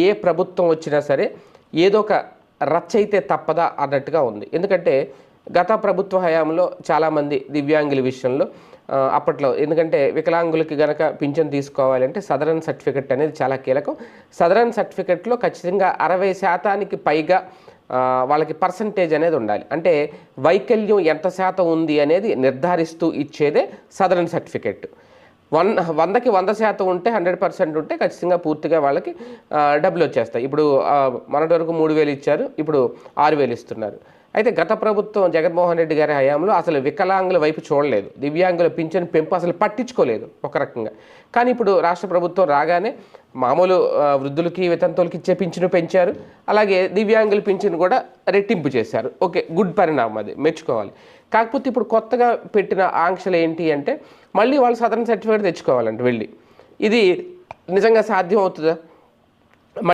ఏ ప్రభుత్వం వచ్చినా సరే ఏదో ఒక రచ్చ అయితే తప్పదా అన్నట్టుగా ఉంది. ఎందుకంటే గత ప్రభుత్వ హయాంలో చాలామంది దివ్యాంగుల విషయంలో అప్పట్లో ఎందుకంటే వికలాంగులకి గనక పింఛన్ తీసుకోవాలంటే సదరన్ సర్టిఫికెట్ అనేది చాలా కీలకం. సదరన్ సర్టిఫికెట్లో ఖచ్చితంగా 60% పైగా వాళ్ళకి పర్సంటేజ్ అనేది ఉండాలి. అంటే వైకల్యం ఎంత శాతం ఉంది అనేది నిర్ధారిస్తూ ఇచ్చేదే సదరన్ సర్టిఫికెట్. 100కి 100% ఉంటే 100% ఉంటే ఖచ్చితంగా పూర్తిగా వాళ్ళకి డబ్బులు వచ్చేస్తాయి. ఇప్పుడు మొన్నటి వరకు 3,000 ఇచ్చారు, ఇప్పుడు 6,000 ఇస్తున్నారు. అయితే గత ప్రభుత్వం జగన్మోహన్ రెడ్డి గారి హయాంలో అసలు వికలాంగుల వైపు చూడలేదు, దివ్యాంగుల పింఛన్ పెంపు అసలు పట్టించుకోలేదు ఒక రకంగా. కానీ ఇప్పుడు రాష్ట్ర ప్రభుత్వం రాగానే మామూలు వృద్ధులకి వితంతువులకి ఇచ్చే పింఛను పెంచారు, అలాగే దివ్యాంగుల పింఛను కూడా రెట్టింపు చేశారు. ఓకే, గుడ్ పరిణామం, అది మెచ్చుకోవాలి. కాకపోతే ఇప్పుడు కొత్తగా పెట్టిన ఆంక్షలు ఏంటి అంటే మళ్ళీ వాళ్ళు సదరన్ సర్టిఫికేట్ తెచ్చుకోవాలంటే వెళ్ళి. ఇది నిజంగా సాధ్యం అవుతుందా?